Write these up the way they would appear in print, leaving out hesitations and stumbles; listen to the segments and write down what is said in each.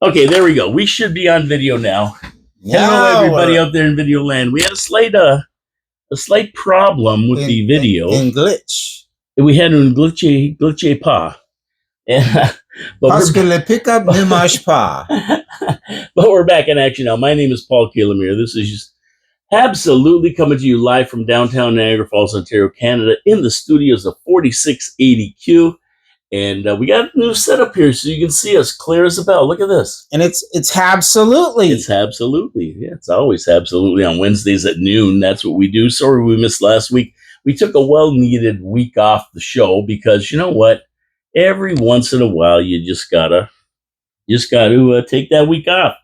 Okay, there we go. We should be on video now. Hello, everybody out there in video land. We had a slight problem with the video. In glitch. We had un glitch pas. Parce que le pick-up ne marche pas. But we're back in action now. My name is Paul Kalemir. This is just Habsolutely coming to you live from downtown Niagara Falls, Ontario, Canada, in the studios of 4680Q. And we got a new setup here so you can see us clear as a bell. Look at this. And it's Habsolutely. It's Habsolutely. Yeah, it's always Habsolutely on Wednesdays at noon. That's what we do. Sorry we missed last week. We took a well-needed week off the show because you know what? Every once in a while you just gotta take that week off.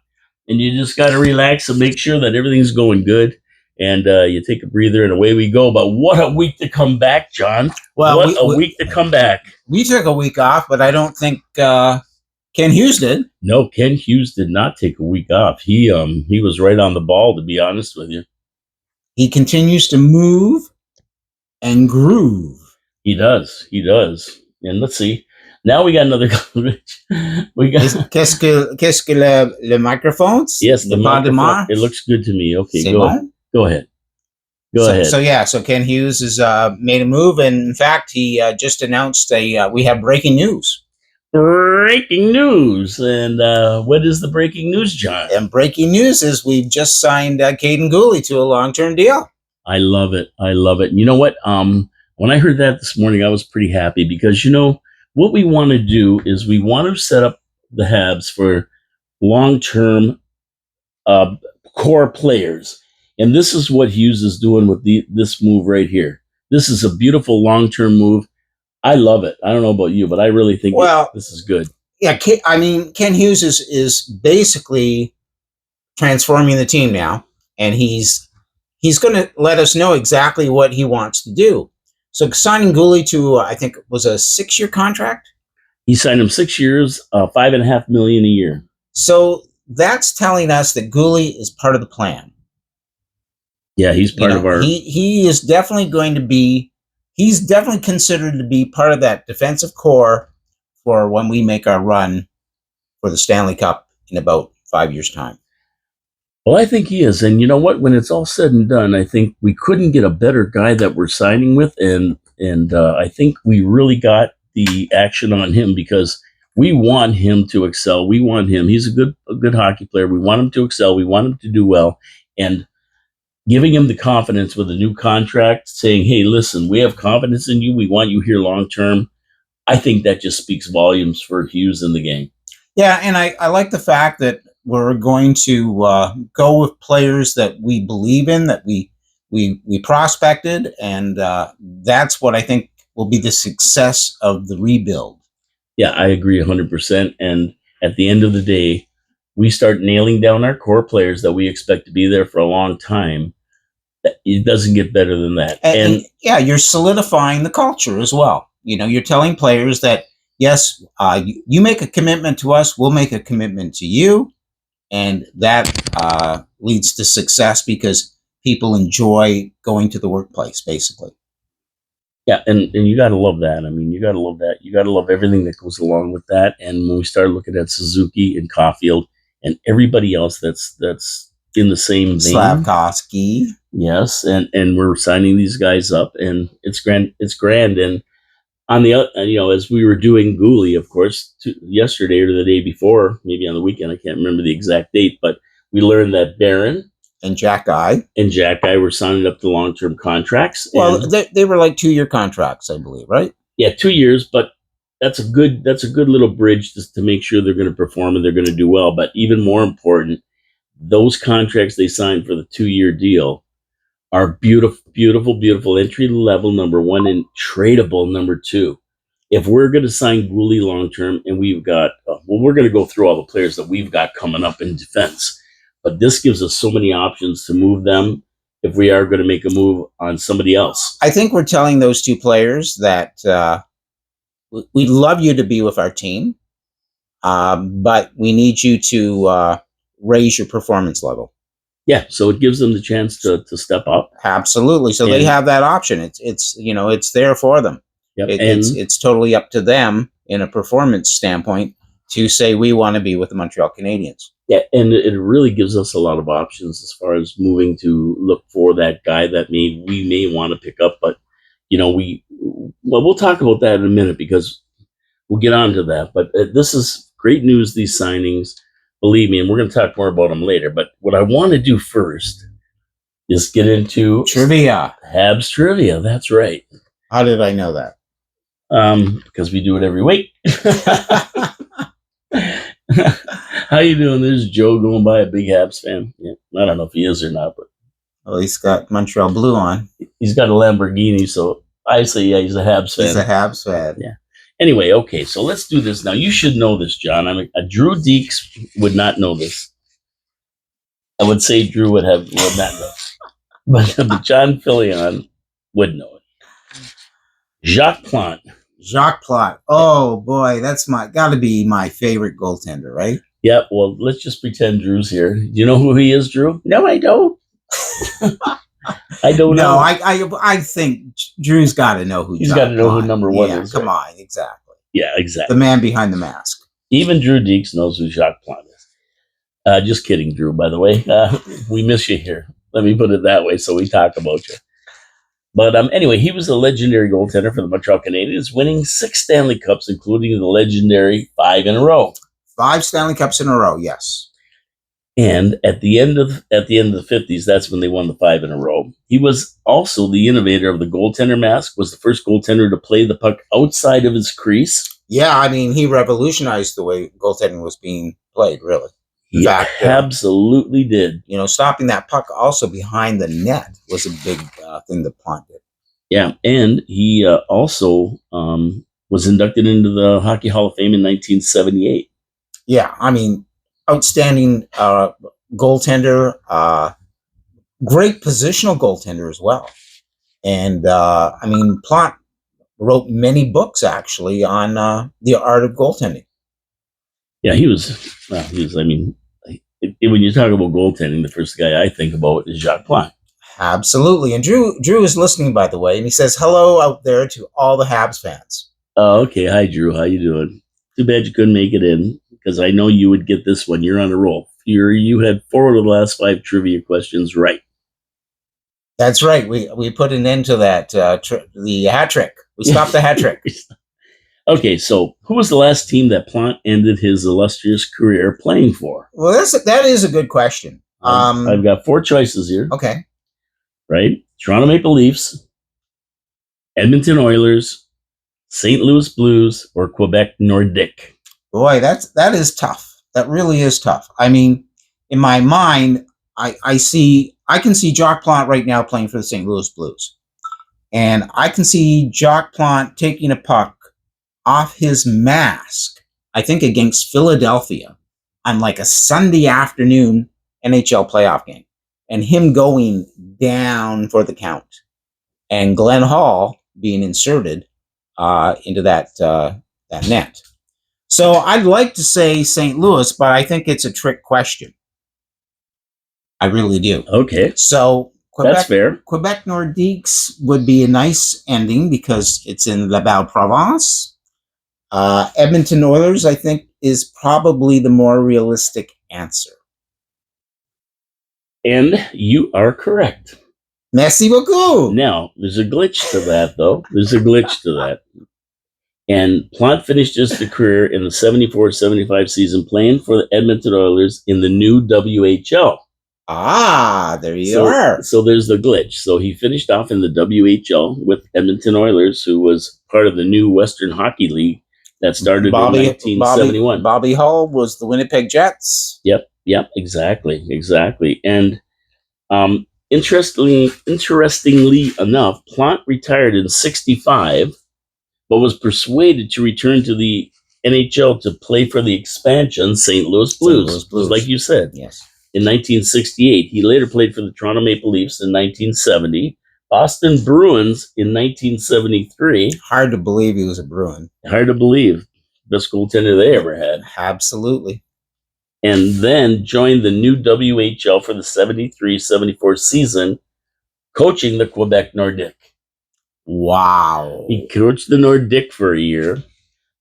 And you just gotta relax and make sure that everything's going good. And you take a breather and away we go. But what a week to come back, John. Well, what a week to come back. We took a week off, but I don't think Ken Hughes did. No, Ken Hughes did not take a week off. He was right on the ball, to be honest with you. He continues to move and groove. He does. And let's see. Now we got another we got Qu'est-ce que le microphone? Yes, the microphone. It looks good to me. Okay, go ahead. So Ken Hughes has made a move, and in fact, he just announced we have breaking news. Breaking news, and what is the breaking news, John? And breaking news is we've just signed Guhle to a long-term deal. I love it. You know what? When I heard that this morning, I was pretty happy because you know what we want to do is we want to set up the Habs for long-term core players. And this is what Hughes is doing with this move right here. This is a beautiful long-term move. I love it. I don't know about you, but I really think this is good. Yeah, I mean, Ken Hughes is basically transforming the team now, and he's going to let us know exactly what he wants to do. So signing Guhle to, I think, was a 6-year contract. He signed him 6 years, $5.5 million a year. So that's telling us that Guhle is part of the plan. Yeah, he's part of our... He is definitely going to be... He's definitely considered to be part of that defensive core for when we make our run for the Stanley Cup in about 5 years' time. Well, I think he is. And you know what? When it's all said and done, I think we couldn't get a better guy that we're signing with. And I think we really got the action on him because we want him to excel. We want him. He's a good hockey player. We want him to excel. We want him to do well. And giving him the confidence with a new contract, saying, hey, listen, we have confidence in you. We want you here long term. I think that just speaks volumes for Hughes in the game. Yeah, and I like the fact that we're going to go with players that we believe in, that we prospected, and that's what I think will be the success of the rebuild. Yeah, I agree 100%. And at the end of the day, we start nailing down our core players that we expect to be there for a long time. It doesn't get better than that. And yeah, you're solidifying the culture as well. You know, you're telling players that, yes, you make a commitment to us, we'll make a commitment to you. And that leads to success because people enjoy going to the workplace, basically. Yeah, and you got to love that. I mean, you got to love that. You got to love everything that goes along with that. And when we started looking at Suzuki and Caulfield and everybody else that's in the same vein. Slavkovsky. Yes, and we're signing these guys up, and it's grand. And on the as we were doing Guhle, of course, yesterday or the day before, maybe on the weekend, I can't remember the exact date, but we learned that Barron and Jack Guy were signing up to long-term contracts. Well, they were like 2-year contracts, I believe, right? Yeah, 2 years, but that's a good little bridge to make sure they're going to perform and they're going to do well. But even more important, those contracts they signed for the 2-year deal are beautiful entry level number 1 and tradable number 2. If we're going to sign Guhle long term, and we've got we're going to go through all the players that we've got coming up in defense, but this gives us so many options to move them if we are going to make a move on somebody else. I think we're telling those 2 players that we'd love you to be with our team, but we need you to raise your performance level. Yeah, so it gives them the chance to step up. Absolutely. So they have that option. It's there for them. Yep. It's totally up to them in a performance standpoint to say we want to be with the Montreal Canadiens. Yeah, and it really gives us a lot of options as far as moving to look for that guy that we may want to pick up. But we'll talk about that in a minute because we'll get on to that. But this is great news. These signings, believe me, and we're going to talk more about them later. But what I want to do first is get into trivia. Habs trivia. That's right. How did I know that? Because we do it every week. How you doing? There's Joe going by, a big Habs fan. Yeah, I don't know if he is or not, but well, he's got Montreal blue on. He's got a Lamborghini, so I say yeah, he's a Habs fan. He's a Habs fan. Yeah. Anyway, okay, so let's do this now. You should know this, John. Drew Deeks would not know this. I would say Drew would not know, but John Fillion would know it. Jacques Plante. Jacques Plante. Oh boy, that's got to be my favorite goaltender, right? Yeah. Well, let's just pretend Drew's here. Do you know who he is, Drew? No, I don't. I don't know. No, I think Drew's got to know who. He's got to know who number one is. Come on, exactly. Yeah, exactly. The man behind the mask. Even Drew Deeks knows who Jacques Plante is. Just kidding, Drew, by the way. We miss you here. Let me put it that way so we talk about you. But anyway, he was a legendary goaltender for the Montreal Canadiens, winning 6 Stanley Cups, including the legendary 5 in a row. 5 Stanley Cups in a row, yes. And at the end of the 50s, that's when they won the 5 in a row. He was also the innovator of the goaltender mask, was the first goaltender to play the puck outside of his crease. Yeah, I mean, he revolutionized the way goaltending was being played, really. He absolutely did. Stopping that puck also behind the net was a big thing that Plante did. Yeah, and he also was inducted into the Hockey Hall of Fame in 1978. Yeah, I mean, outstanding goaltender, great positional goaltender as well. And, Plante wrote many books, actually, on the art of goaltending. Yeah, he was, when you talk about goaltending, the first guy I think about is Jacques Plante. Absolutely. And Drew is listening, by the way, and he says, hello out there to all the Habs fans. Oh, okay. Hi, Drew. How you doing? Too bad you couldn't make it in, because I know you would get this one. You're on a roll. You had 4 of the last 5 trivia questions right. That's right. We put an end to that, the hat trick. We stopped the hat trick. Okay, so who was the last team that Plante ended his illustrious career playing for? Well, that is a good question. I've got 4 choices here. Okay. Right? Toronto Maple Leafs, Edmonton Oilers, St. Louis Blues, or Quebec Nordique. Boy, that is tough. That really is tough. I mean, in my mind, I can see Jacques Plante right now playing for the St. Louis Blues. And I can see Jacques Plante taking a puck off his mask, I think against Philadelphia, on like a Sunday afternoon NHL playoff game, and him going down for the count, and Glenn Hall being inserted into that net. So I'd like to say St. Louis, but I think it's a trick question. I really do. Okay. So that's fair. Quebec Nordiques would be a nice ending because it's in La Belle Province. Edmonton Oilers, I think, is probably the more realistic answer. And you are correct. Merci beaucoup. Now, there's a glitch to that, though. And Plante finished his career in the 74-75 season playing for the Edmonton Oilers in the new WHL. Ah, there you are. So there's the glitch. So he finished off in the WHL with Edmonton Oilers, who was part of the new Western Hockey League that started in 1971. Bobby Hull was the Winnipeg Jets. Yep, exactly. And interestingly enough, Plante retired in 65, but was persuaded to return to the NHL to play for the expansion St. Louis Blues. Like you said. Yes. In 1968, he later played for the Toronto Maple Leafs in 1970, Boston Bruins in 1973. Hard to believe he was a Bruin. Hard to believe. Best goaltender they ever had. Absolutely. And then joined the new WHL for the 73-74 season, coaching the Quebec Nordique. Wow. He coached the Nordique for a year.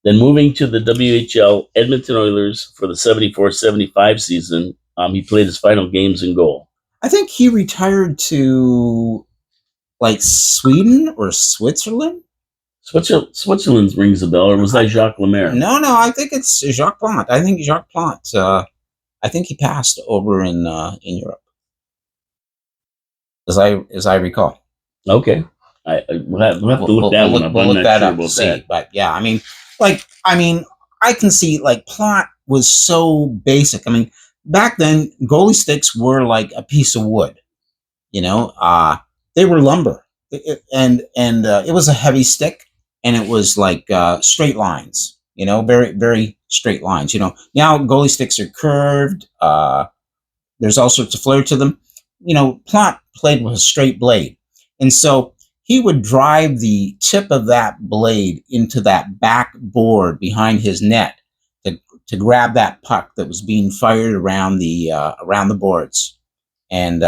Then moving to the WHL Edmonton Oilers for the 74-75 season, he played his final games in goal. I think he retired to like Sweden or Switzerland. Switzerland's rings a bell, or was that Jacques Lemaire? No, I think it's Jacques Plante. I think Jacques Plante. I think he passed over in Europe, as I recall. Okay, we'll have to look that one up. We'll look that up about see. That. But yeah, I mean, I can see like Plante was so basic. I mean, back then goalie sticks were like a piece of wood. You know, they were lumber, and it was a heavy stick, and it was like straight lines. You know, very very straight lines. You know, now goalie sticks are curved. There's all sorts of flair to them. You know, Plante played with a straight blade, and so he would drive the tip of that blade into that back board behind his net to grab that puck that was being fired around the boards, and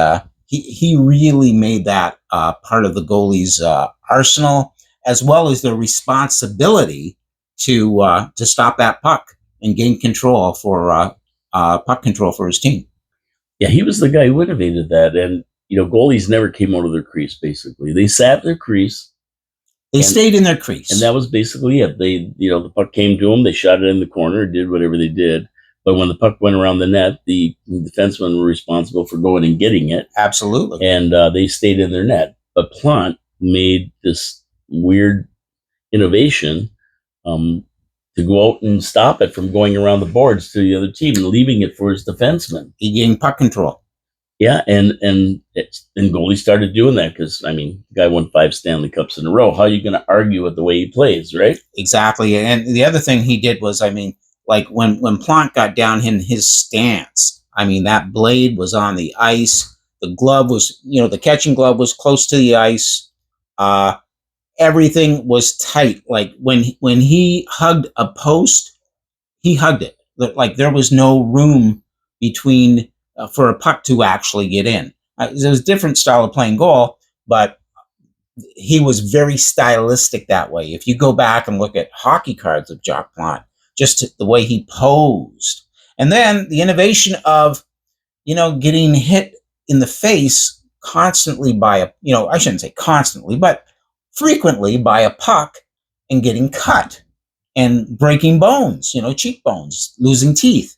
he really made that part of the goalie's arsenal, as well as the responsibility to stop that puck and gain control for puck control for his team. Yeah, he was the guy who innovated that, and goalies never came out of their crease. Basically, they sat in their crease. They stayed in their crease, and that was basically it. They, the puck came to them, they shot it in the corner, did whatever they did. But when the puck went around the net, the defensemen were responsible for going and getting it. Absolutely, and they stayed in their net. But Plante made this weird innovation to go out and stop it from going around the boards to the other team and leaving it for his defenseman. He gained puck control. Yeah, and goalies started doing that because, the guy won 5 Stanley Cups in a row. How are you going to argue with the way he plays, right? Exactly. And the other thing he did was, like when Plante got down in his stance, that blade was on the ice. The glove was, the catching glove was close to the ice. Everything was tight. Like when he hugged a post, he hugged it. Like there was no room between for a puck to actually get in. It was a different style of playing goal, but he was very stylistic that way. If you go back and look at hockey cards of Jacques Plante, just the way he posed. And then the innovation of, getting hit in the face constantly by I shouldn't say constantly, but frequently by a puck and getting cut and breaking bones, cheekbones, losing teeth.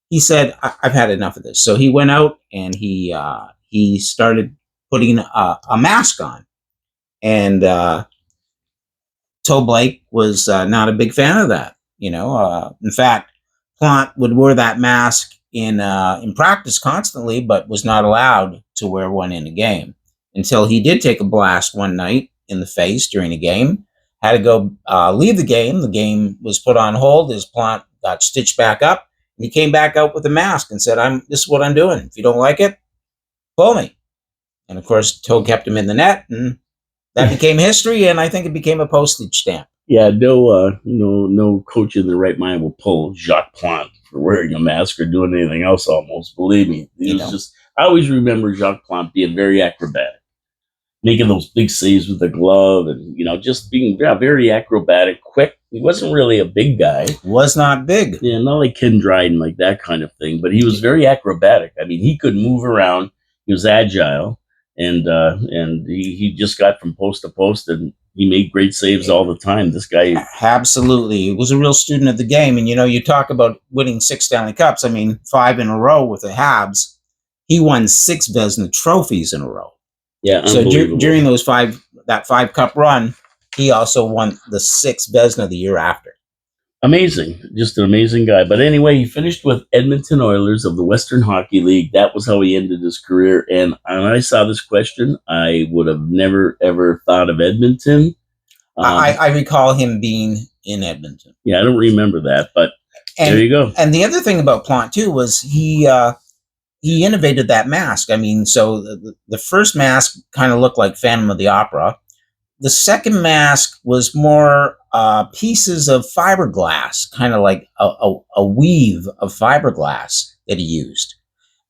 He said, I've had enough of this. So he went out and he started putting a mask on. And Toe Blake was not a big fan of that. In fact, Plante would wear that mask in practice constantly, but was not allowed to wear one in a game until he did take a blast one night in the face during a game. Had to go leave the game. The game was put on hold as Plante got stitched back up, and he came back out with a mask and said, "This is what I'm doing. If you don't like it, pull me." And of course, Toe kept him in the net, and that became history. And I think it became a postage stamp. Yeah, no coach in their right mind will pull Jacques Plante for wearing a mask or doing anything else. Almost, believe me, I always remember Jacques Plante being very acrobatic, making those big saves with the glove, and just being very acrobatic, quick. He wasn't really a big guy. Was not big. Yeah, not like Ken Dryden, like that kind of thing. But he was very acrobatic. He could move around. He was agile, and he just got from post to post, and he made great saves all the time. This guy, absolutely, he was a real student of the game. And you talk about winning 6 Stanley Cups. 5 in a row with the Habs. He won 6 Vezina trophies in a row. Yeah, so during those 5 cup run, he also won the 6th Vezina the year after. Amazing, just an amazing guy. But anyway, he finished with Edmonton Oilers of the Western Hockey League. That was how he ended his career. And when I saw this question, I would have never ever thought of Edmonton. I recall him being in Edmonton. Yeah, I don't remember that, but there you go. And the other thing about Plante too was he innovated that mask. So the first mask kind of looked like Phantom of the Opera. The second mask was more pieces of fiberglass, kind of like a weave of fiberglass that he used.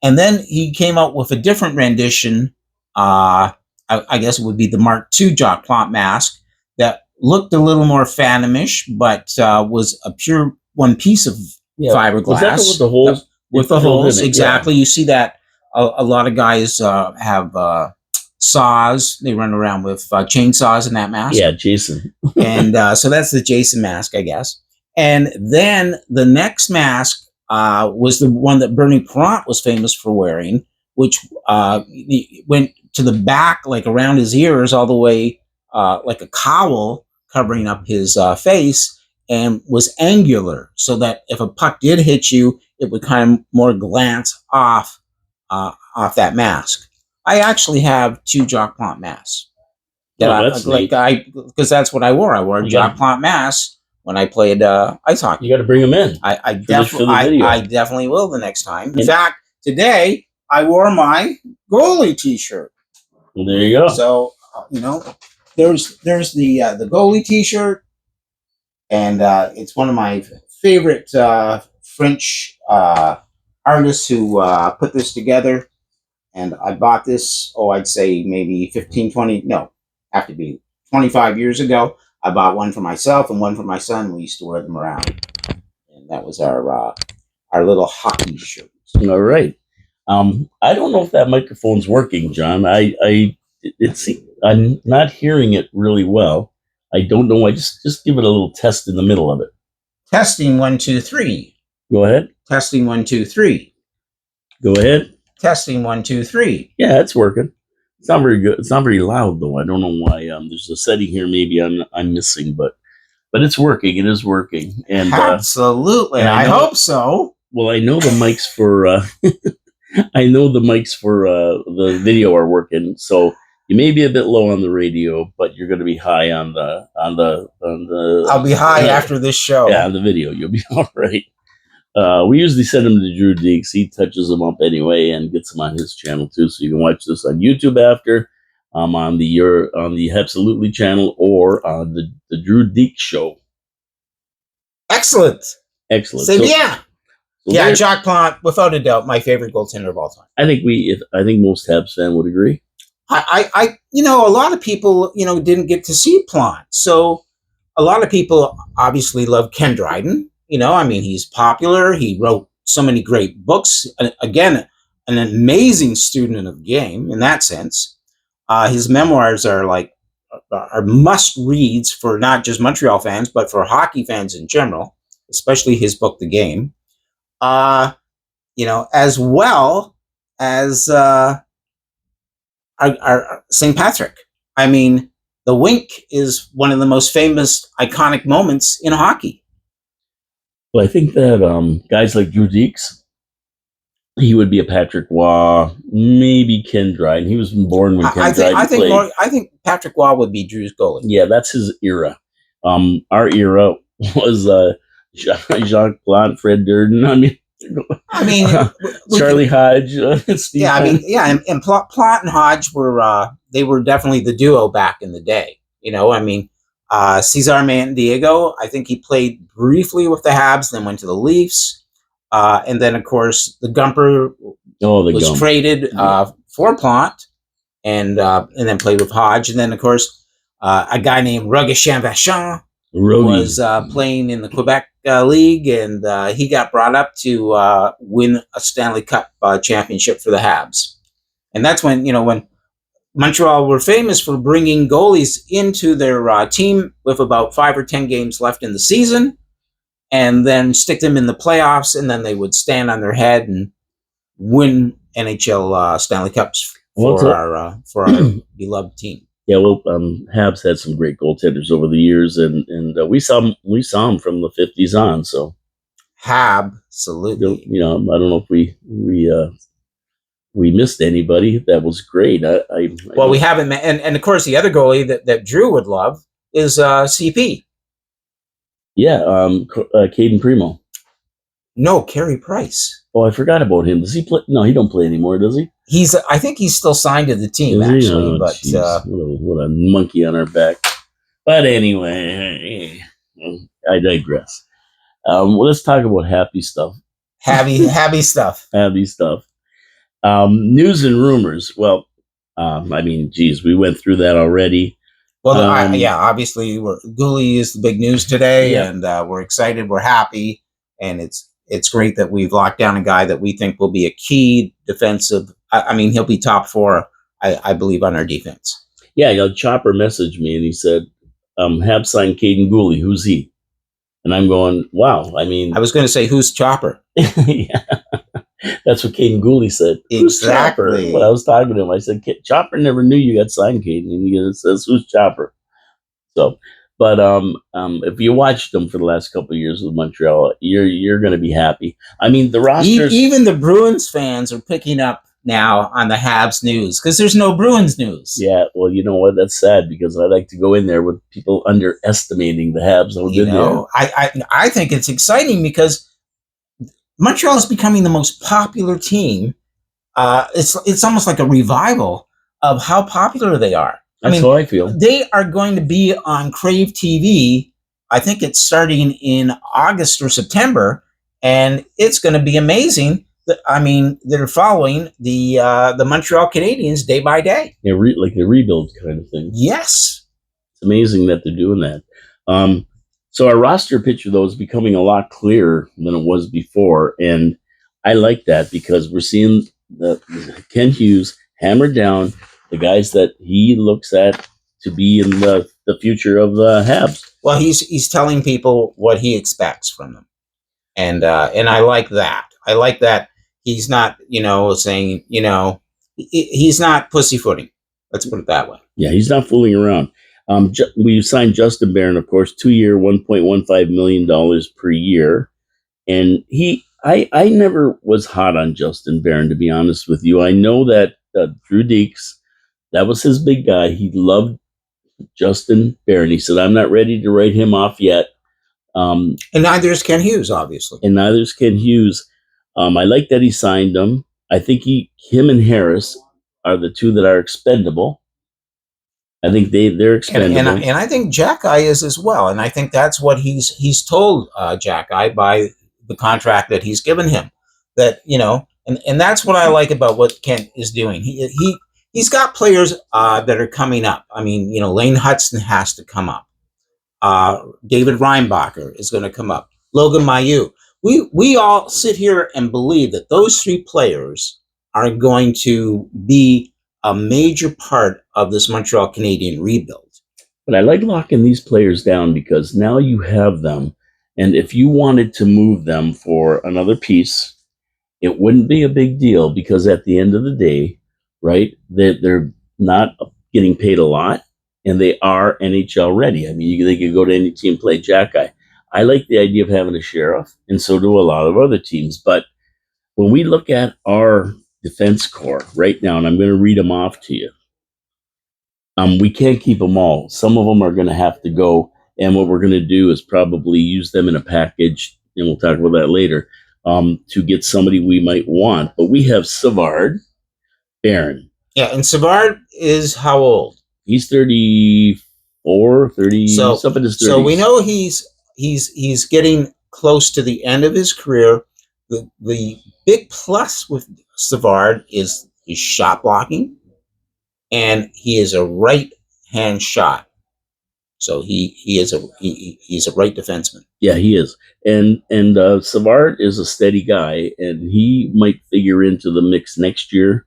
And then he came out with a different rendition. I guess it would be the Mark II Jacques Plante mask that looked a little more Phantomish, but was a pure one piece of fiberglass. Was that with the holes? With the holes, exactly. You see that a lot of guys have saws. They run around with chainsaws in that mask. Yeah, Jason. And so that's the Jason mask, I guess. And then the next mask was the one that Bernie Perrant was famous for wearing, which went to the back, like around his ears, all the way like a cowl covering up his face, and was angular, so that if a puck did hit you, it would kind of more glance off that mask. I actually have 2 Jacques Plante masks. That's like because that's what I wore. I wore a Jacques Plante mask when I played ice hockey. You got to bring them in. I definitely will the next time. In fact, today I wore my goalie T-shirt. Well, there you go. So there's the goalie T-shirt, and it's one of my favorite French artists who put this together. And I bought this, I'd say maybe have to be 25 years ago. I bought one for myself and one for my son. We used to wear them around, and that was our little hockey shirts. All right. I don't know if that microphone's working, John. I'm not hearing it really well. I don't know. I just give it a little test in the middle of it. Testing 1 2 3. Go ahead. Testing 1 2 3. Go ahead. Testing 1 2 3. Yeah, it's working. It's not very good. It's not very loud though. I don't know why. There's a setting here maybe I'm missing, but it's working. It is working. And absolutely, and I hope so. Well, I know the mics for the video are working, so you may be a bit low on the radio, but you're going to be high on the. I'll be high after this show. Yeah, on the video, you'll be all right. We usually send them to Drew Deeks. He touches them up anyway and gets them on his channel too, so you can watch this on YouTube after, on the Habsolutely channel or on the Drew Deeks show. Excellent. So, Jacques Plante, without a doubt, my favorite goaltender of all time. I think most Habs fans would agree. A lot of people, didn't get to see Plante, so a lot of people obviously love Ken Dryden. He's popular. He wrote so many great books. Again, an amazing student of the game in that sense. His memoirs are must reads for not just Montreal fans, but for hockey fans in general, especially his book, The Game. As well as our St. Patrick. The wink is one of the most famous, iconic moments in hockey. Well, I think that guys like Drew Deeks, he would be a Patrick Waugh, maybe Ken Dryden. He was born when Ken Dryden played. I think Patrick Waugh would be Drew's goalie. Yeah, that's his era. Our era was Jacques Plante, Fred Durden. Charlie Hodge. Steve and Plante and Hodge were definitely the duo back in the day. Cesar Mandiego, I think he played briefly with the Habs, then went to the Leafs. And then, of course, the Gumper was traded for Plante and then played with Hodge. And then, of course, a guy named Rugged Champvachon was playing in the Quebec League, and he got brought up to win a Stanley Cup championship for the Habs. And that's when Montreal were famous for bringing goalies into their team with about 5 or 10 games left in the season, and then stick them in the playoffs, and then they would stand on their head and win NHL Stanley Cups for our beloved team. Yeah, well, Habs had some great goaltenders over the years, and we saw them from the 50s on. So, Habsolutely. I don't know if we missed anybody. That was great. We haven't, and of course the other goalie that Drew would love is CP. Yeah, Caden Primo. No, Carey Price. Oh, I forgot about him. Does he play? No, he don't play anymore, does he? I think he's still signed to the team, actually. But what a monkey on our back. But anyway, I digress. Let's talk about happy stuff. Happy stuff. Happy stuff. News and rumors. Well, we went through that already. Well, obviously, Guhle is the big news today, Yeah. and we're excited. We're happy, and it's great that we've locked down a guy that we think will be a key defensive. I mean, he'll be top four, I believe, on our defense. Yeah, Chopper messaged me and he said, "HAB signed Caden Guhle. Who's he?" And I'm going, "Wow." I mean, I was going to say, who's Chopper? yeah, that's what Caden Guhle said. Who's Chopper? Exactly. When I was talking to him, I said, "Chopper never knew you got signed, Caden." And he says, "Who's Chopper?" So, but if you watched them for the last couple of years with Montreal, you're going to be happy. I mean, the rosters. Even the Bruins fans are picking up now on the Habs news because there's no Bruins news. Yeah, well, you know what? That's sad because I like to go in there with people underestimating the Habs. I think it's exciting because Montreal is becoming the most popular team. It's almost like a revival of how popular they are. That's how I feel. They are going to be on Crave TV. I think it's starting in August or September, and it's going to be amazing. I mean, they're following the Montreal Canadiens day by day. Yeah, like the rebuild kind of thing. Yes, it's amazing that they're doing that. So our roster picture though is becoming a lot clearer than it was before, and I like that because we're seeing Ken Hughes hammered down the guys that he looks at to be in the future of the Habs. Well, he's telling people what he expects from them, and I like that. I like that he's not saying he's not pussyfooting. Let's put it that way. Yeah, he's not fooling around. We signed Justin Barron, of course, 2-year, $1.15 million per year, and I never was hot on Justin Barron, to be honest with you. I know that Drew Deeks, that was his big guy. He loved Justin Barron. He said, "I'm not ready to write him off yet." And neither is Ken Hughes, obviously. And neither is Ken Hughes. I like that he signed him. I think him and Harris are the two that are expendable. I think they're expendable. And I think Jack Guy is as well. And I think that's what he's told Jack Guy by the contract that he's given him. That, and that's what I like about what Kent is doing. He's got players that are coming up. I mean, Laine Hudson has to come up. David Reinbacher is going to come up. Logan Mailloux. We all sit here and believe that those three players are going to be a major part of this Montreal Canadian rebuild. But I like locking these players down because now you have them. And if you wanted to move them for another piece, it wouldn't be a big deal because at the end of the day, right, they're not getting paid a lot and they are NHL ready. I mean, they could go to any team, play Jack Guy. I like the idea of having a sheriff, and so do a lot of other teams. But when we look at our defense core right now, and I'm going to read them off to you, we can't keep them all. Some of them are going to have to go, and what we're going to do is probably use them in a package, and we'll talk about that later, to get somebody we might want. But we have Savard, Barron. Yeah, and Savard is how old? He's 34, 30, something in his 30s. So we know he's getting close to the end of his career. The big plus with Savard is his shot blocking, and he is a right hand shot. So he's a right defenseman. Yeah, he is, and Savard is a steady guy, and he might figure into the mix next year.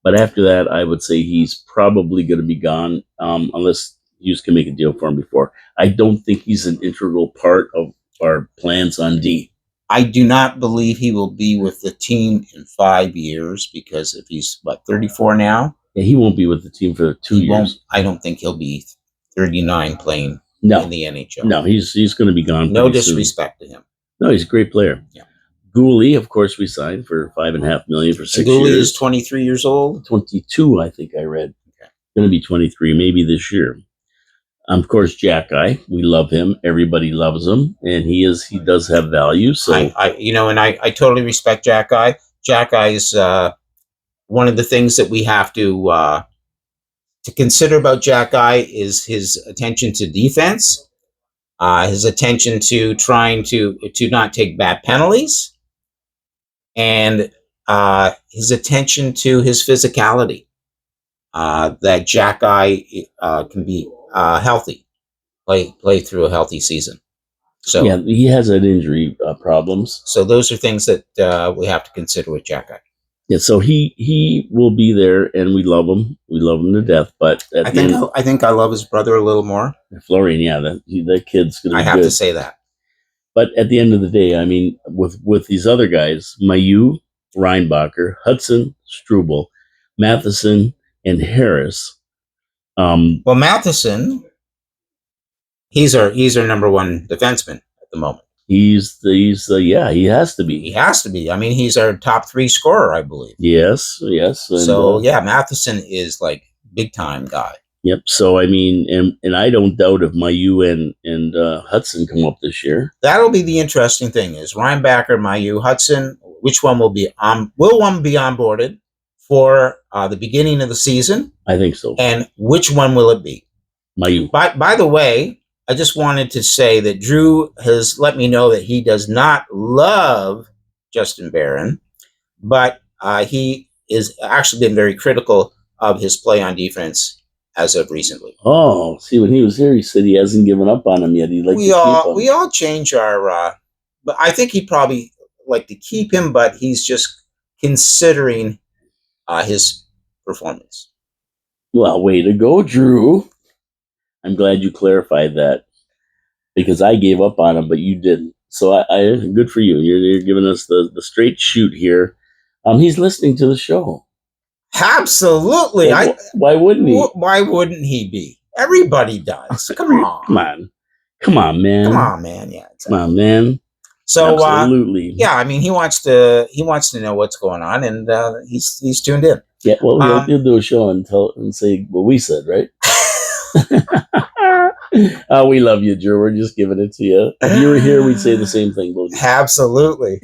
But after that, I would say he's probably going to be gone, unless Hughes can make a deal for him before. I don't think he's an integral part of our plans on D. I do not believe he will be with the team in 5 years because if he's, 34 now? Yeah, he won't be with the team for 2 years. I don't think he'll be 39 playing in the NHL. No, he's going to be gone. No disrespect to him. No, he's a great player. Yeah. Guhle, of course, we signed for $5.5 million for 6 years. Guhle is 23 years old. 22, I think I read. Okay. Going to be 23, maybe this year. Of course, Jack Guy, we love him. Everybody loves him, and he does have value. So I totally respect Jack Guy. Jack Guy is one of the things that we have to consider about Jack Guy is his attention to defense, his attention to trying to not take bad penalties, and his attention to his physicality. That Jack Guy can be healthy, play through a healthy season. So yeah, he has had injury problems. So those are things that we have to consider with Jack Guy. Yeah, so he will be there, and we love him. We love him to death. But I think I love his brother a little more. Florian, yeah, that kid's gonna be good. I have to say that. But at the end of the day, I mean, with these other guys, Mayu, Reinbacher, Hudson, Struble, Matheson, and Harris. Well, Matheson, he's our number one defenseman at the moment. He's yeah, he has to be. He has to be. I mean, he's our top 3 scorer, I believe. Yes. And, so yeah, Matheson is like big time guy. Yep. So I mean, and I don't doubt if Mayu and Hudson come up this year. That'll be the interesting thing: is Reinbacher, Mayu, Hudson? Which one will be on? Will one be onboarded for the beginning of the season? I think so. And which one will it be? Mayu. By the way, I just wanted to say that Drew has let me know that he does not love Justin Barron, but he has actually been very critical of his play on defense as of recently. Oh, see, when he was here, he said he hasn't given up on him yet. He'd like to keep him. We all change our, but I think he'd probably like to keep him, but he's just considering his performance. Well, way to go, Drew. I'm glad you clarified that, because I gave up on him, but you didn't. So I good for you. You're giving us the straight shoot here. He's listening to the show. Absolutely. Well, why wouldn't he? Why wouldn't he be? Everybody does. Come on, man. Yeah. Exactly. Come on, man. So absolutely. Yeah. I mean, he wants to know what's going on, and he's tuned in. Yeah. Well, he'll do a show and say what we said, right? We love you, Drew. We're just giving it to you. If you were here, we'd say the same thing. Absolutely.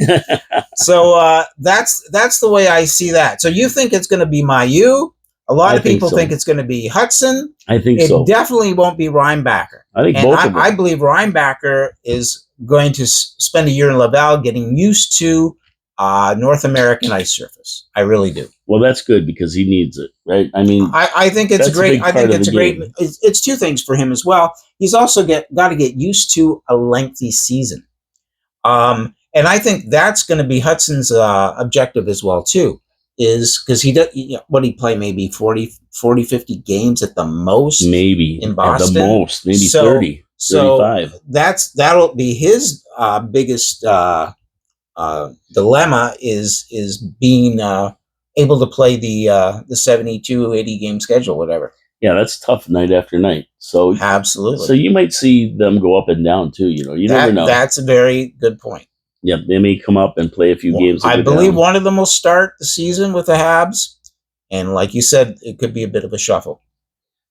So that's the way I see that. So you think it's going to be Mayu? A lot of people think it's going to be Hudson. I think so. It definitely won't be Reinbacher. I think both of them. I believe Reinbacher is going to spend a year in Laval getting used to North American ice surface. I really do. Well, that's good because he needs it, right? I mean, I think it's great. I think it's a great. It's 2 things for him as well. He's also got to get used to a lengthy season, and I think that's going to be Hudson's objective as well too. Is because he does. What he play maybe 40, 50 games at the most, maybe in Boston, at the most, maybe 30, 35. That'll be his biggest dilemma is being able to play the 72, 80 game schedule, whatever. Yeah, that's tough night after night. So absolutely. So you might see them go up and down too. You never know. That's a very good point. Yeah, they may come up and play a few games. I believe one of them will start the season with the Habs, and like you said, it could be a bit of a shuffle.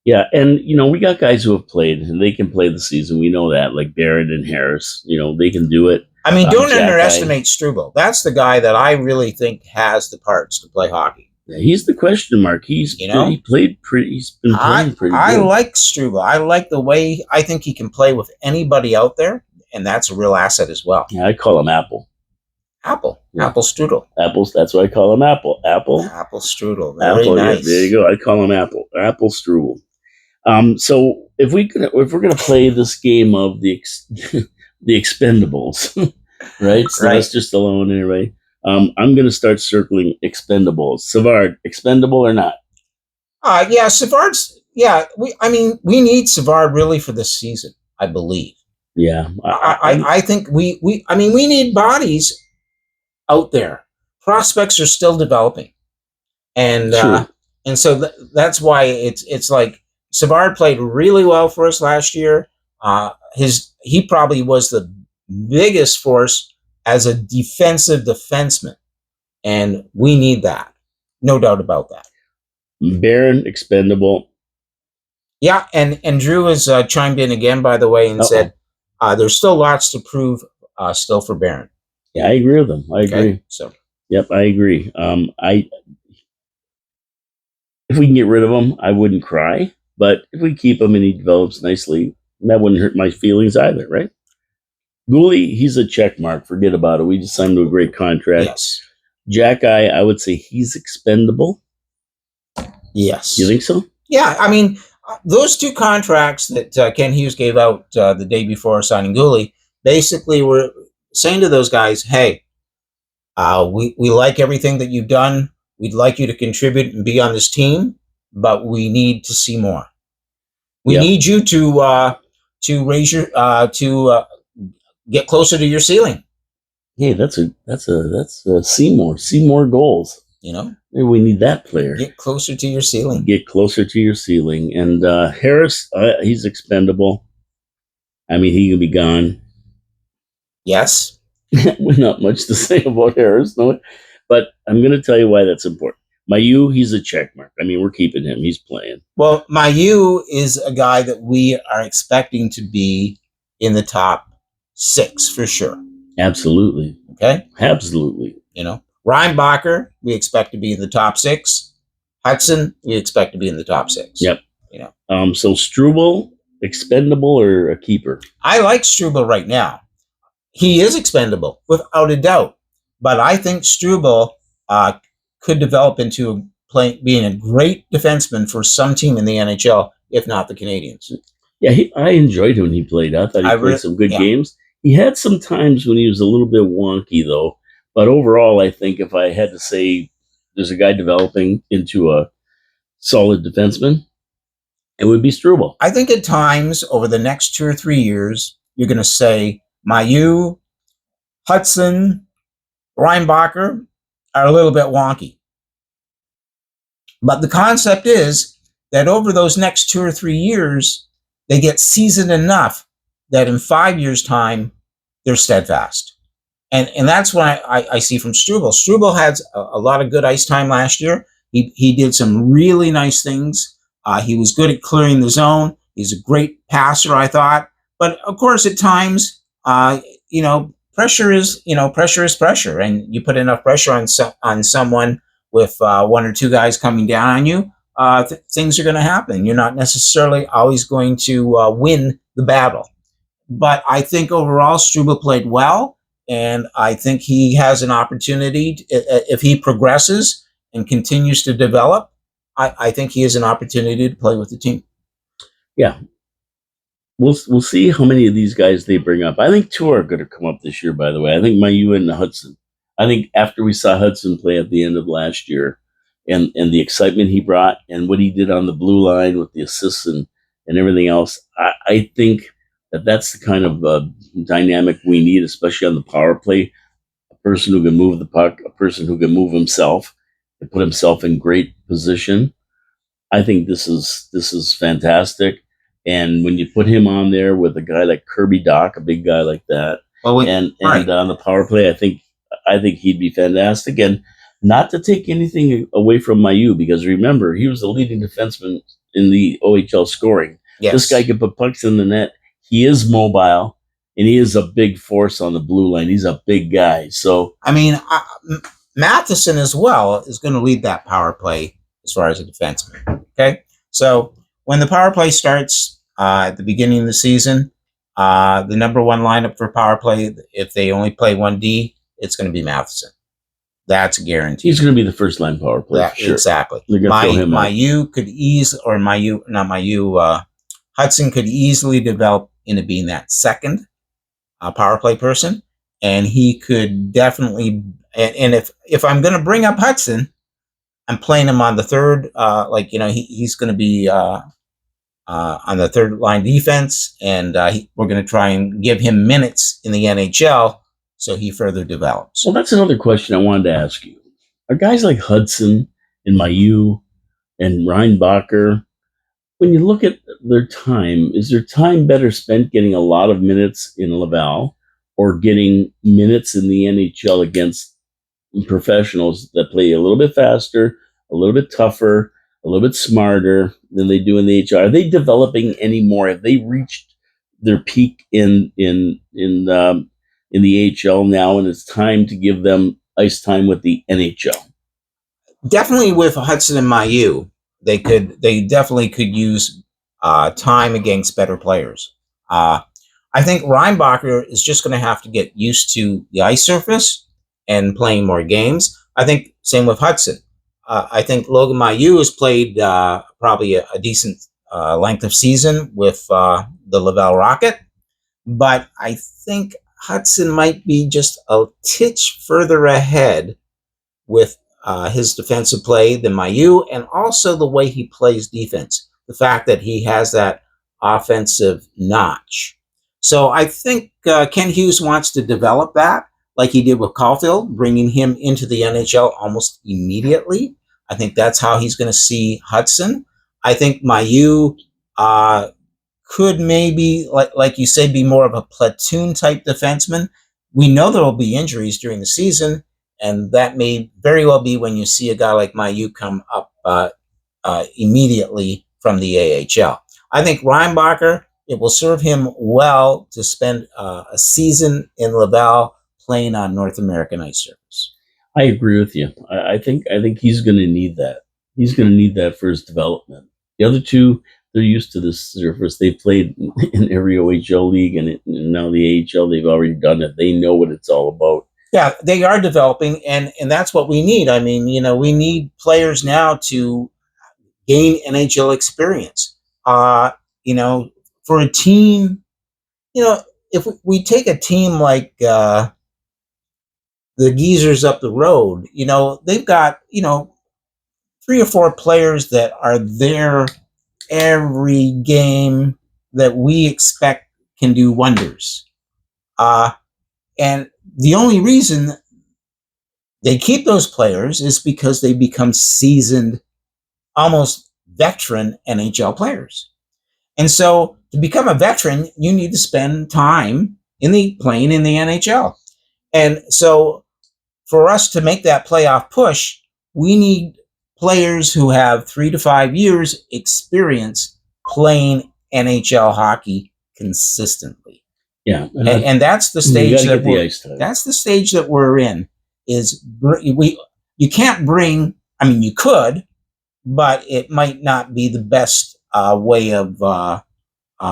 Yeah, and we got guys who have played and they can play the season. We know that, like Barron and Harris. They can do it. I mean, don't underestimate Struble. That's the guy that I really think has the parts to play hockey. Yeah, he's the question mark. He's been playing pretty good. I like Struble. I like the way I think he can play with anybody out there, and that's a real asset as well. Yeah, I call him Apple. Apple. Yeah. Apple Strudel. Apples. That's why I call him Apple. Apple Strudel. Very nice. Yeah, there you go. I call him Apple. Apple Strudel. So if we're gonna play this game of the Expendables, right? Sylvester Stallone and everybody. I'm going to start circling Expendables. Savard, expendable or not? Yeah, Savard's. Yeah, we need Savard really for this season, I believe. Yeah, I think we need bodies out there. Prospects are still developing, and so that's why it's like Savard played really well for us last year. He probably was the biggest force as a defensive defenseman, and we need that, no doubt about that. Barron, expendable. Yeah, and Drew has chimed in again, by the way, and said there's still lots to prove still for Barron. Yeah, I agree with him. I agree. So, yep, I agree. If we can get rid of him, I wouldn't cry. But if we keep him and he develops nicely, that wouldn't hurt my feelings either, right? Guhle, he's a check mark. Forget about it. We just signed him to a great contract. Yes. Jack I would say he's expendable. Yes. You think so? Yeah. I mean, those two contracts that Ken Hughes gave out the day before signing Guhle basically were saying to those guys, hey, we like everything that you've done. We'd like you to contribute and be on this team, but we need to see more. We need you to raise your get closer to your ceiling. Hey, that's a Seymour goals. Maybe we need that player. Get closer to your ceiling. Get closer to your ceiling. And Harris, he's expendable. I mean, he can be gone. Yes. Not much to say about Harris, no. But I'm going to tell you why that's important. Mayu, he's a check mark. I mean, we're keeping him. He's playing. Well, Mayu is a guy that we are expecting to be in the top 6 for sure. Absolutely. Okay? Absolutely. Reinbacher, we expect to be in the top 6. Hudson, we expect to be in the top 6. Yep. So Struble, expendable or a keeper? I like Struble right now. He is expendable, without a doubt. But I think Struble could develop into being a great defenseman for some team in the NHL, if not the Canadiens. Yeah, I enjoyed him when he played. I thought he played some good games. He had some times when he was a little bit wonky, though. But overall, I think if I had to say there's a guy developing into a solid defenseman, it would be Struble. I think at times over the next 2 or 3 years, you're going to say Mayu, Hudson, Reinbacher are a little bit wonky. But the concept is that over those next 2 or 3 years, they get seasoned enough that in 5 years' time, they're steadfast. And that's what I see from Struble. Struble had a lot of good ice time last year. He did some really nice things. He was good at clearing the zone. He's a great passer, I thought. But of course, at times, pressure is pressure, and you put enough pressure on someone with 1 or 2 guys coming down on you, things are going to happen. You're not necessarily always going to win the battle. But I think overall, Struble played well. And I think he has an opportunity, if he progresses and continues to develop, I think he has an opportunity to play with the team. Yeah. We'll see how many of these guys they bring up. I think 2 are going to come up this year, by the way. I think Mayu and Hudson. I think after we saw Hudson play at the end of last year and the excitement he brought and what he did on the blue line with the assists and everything else, I think that's the kind of dynamic we need, especially on the power play. A person who can move the puck, a person who can move himself and put himself in great position. I think this is fantastic. And when you put him on there with a guy like Kirby Doc, a big guy like that, and on the power play, I think he'd be fantastic. And not to take anything away from Mayu, because remember, he was the leading defenseman in the OHL scoring. Yes. This guy can put pucks in the net. He is mobile, and he is a big force on the blue line. He's a big guy. So, I mean, Matheson as well is going to lead that power play as far as a defenseman. Okay? So, when the power play starts at the beginning of the season, the number 1 lineup for power play, if they only play 1D, it's going to be Matheson. That's a guarantee. He's going to be the first line power play. Sure. Exactly. They're going to throw him out. Hudson could easily develop into being that second power play person, and he could definitely. And if I'm going to bring up Hudson, I'm playing him on the third. He's going to be on the third line defense, and we're going to try and give him minutes in the NHL so he further develops. Well, that's another question I wanted to ask you. Are guys like Hudson and Mayu and Reinbacher, when you look at their time, is their time better spent getting a lot of minutes in Laval or getting minutes in the NHL against professionals that play a little bit faster, a little bit tougher, a little bit smarter than they do in the HL? Are they developing any more? Have they reached their peak in the HL now, and it's time to give them ice time with the NHL? Definitely with Hudson and Mayu, they definitely could use time against better players. I think Reinbacher is just going to have to get used to the ice surface and playing more games. I think same with Hudson. I think Logan Mayu has played probably a decent length of season with the Laval Rocket. But I think Hudson might be just a titch further ahead with his defensive play than Mailloux, and also the way he plays defense. The fact that he has that offensive notch. So I think Ken Hughes wants to develop that, like he did with Caulfield, bringing him into the NHL almost immediately. I think that's how he's going to see Hudson. I think Mailloux could maybe, like you say, be more of a platoon type defenseman. We know there will be injuries during the season, and that may very well be when you see a guy like Mailloux come up immediately from the AHL. I think Reinbacher, it will serve him well to spend a season in Laval playing on North American ice surface. I agree with you. I think he's going to need that. He's going to need that for his development. The other two, they're used to this surface. They've played in every OHL league, and now the AHL, they've already done it. They know what it's all about. Yeah, they are developing, and that's what we need. I mean, we need players now to gain NHL experience. For a team, if we take a team like the Geezers up the road, they've got, 3 or 4 players that are there every game that we expect can do wonders. And the only reason they keep those players is because they become seasoned, almost veteran NHL players. And so to become a veteran, you need to spend time playing in the NHL. And so for us to make that playoff push, we need players who have 3 to 5 years experience playing NHL hockey consistently. Yeah, and that's the stage that's the stage that we're in. You can't bring. I mean, you could, but it might not be the best way of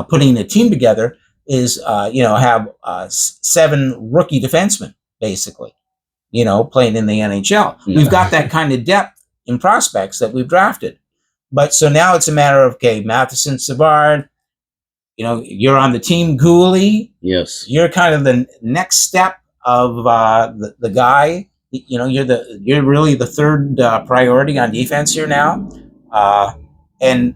putting a team together. Is have 7 rookie defensemen basically, playing in the NHL. Yeah. We've got that kind of depth in prospects that we've drafted, but so now it's a matter of Matheson, Savard. You're on the team, Guhle. Yes, you're kind of the next step of the guy. You're really the third priority on defense here now, and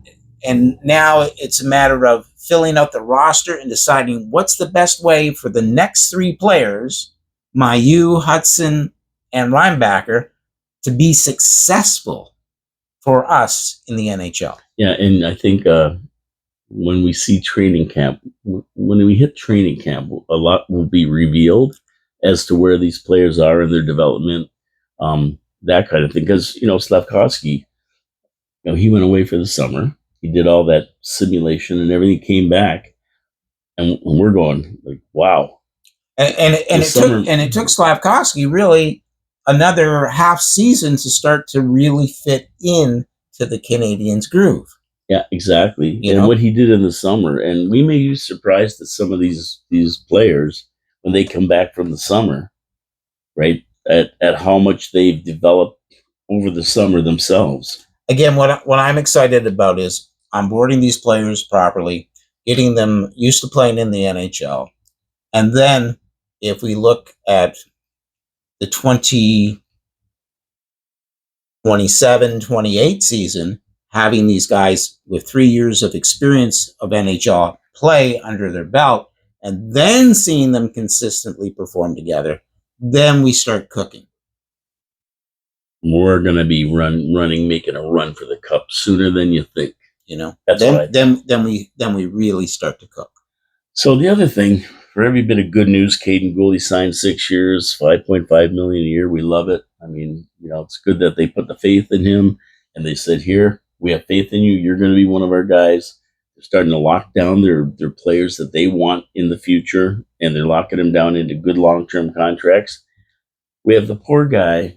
now it's a matter of filling out the roster and deciding what's the best way for the next 3 players, Mailloux, Hudson, and Reinbacher, to be successful for us in the NHL. Yeah, and I think when we see training camp, when we hit training camp, a lot will be revealed as to where these players are in their development, that kind of thing. Because, Slavkovsky, he went away for the summer. He did all that simulation and everything, came back, and we're going like, wow. And it took Slavkovsky really another half season to start to really fit in to the Canadiens' groove. Yeah, exactly. And what he did in the summer, and we may be surprised at some of these players when they come back from the summer, right? At how much they've developed over the summer themselves. Again, what I'm excited about is onboarding these players properly, getting them used to playing in the NHL, and then if we look at the 2027-28 season, having these guys with 3 years of experience of NHL play under their belt, and then seeing them consistently perform together, then we start cooking. We're going to be making a run for the cup sooner than you think. That's then we really start to cook. So the other thing, for every bit of good news, Caden Guhle signed 6 years, $5.5 million a year. We love it. I mean, it's good that they put the faith in him, and they said, "Here, we have faith in you. You're going to be one of our guys." They're starting to lock down their players that they want in the future, and they're locking them down into good long-term contracts. We have the poor guy,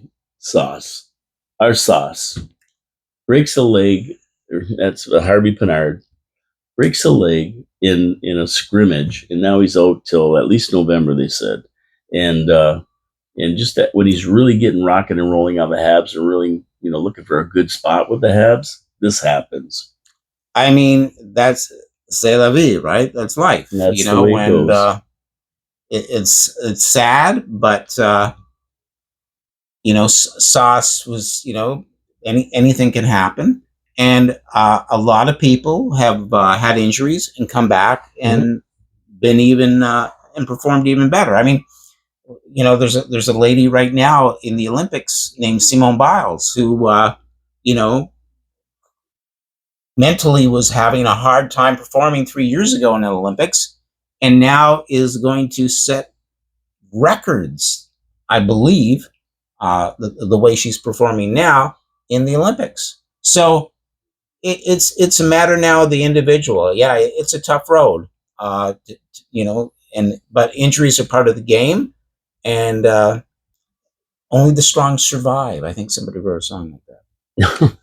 our Sauce, breaks a leg. That's Harvey Pinard, breaks a leg in a scrimmage, and now he's out till at least November, they said. And just that when he's really getting rocking and rolling on the Habs and really, looking for a good spot with the Habs, this happens. I mean, that's c'est la vie, right? That's life, That's the way it and goes. it's sad, but Sauce was, anything can happen, and a lot of people have had injuries and come back Mhm. and been even and performed even better. I mean, there's a lady right now in the Olympics named Simone Biles who, you know, mentally was having a hard time performing 3 years ago in the Olympics, and now is going to set records, I believe, the way she's performing now in the Olympics. So it's a matter now of the individual. Yeah, it's a tough road, but injuries are part of the game, and only the strong survive. I think somebody wrote a song like that.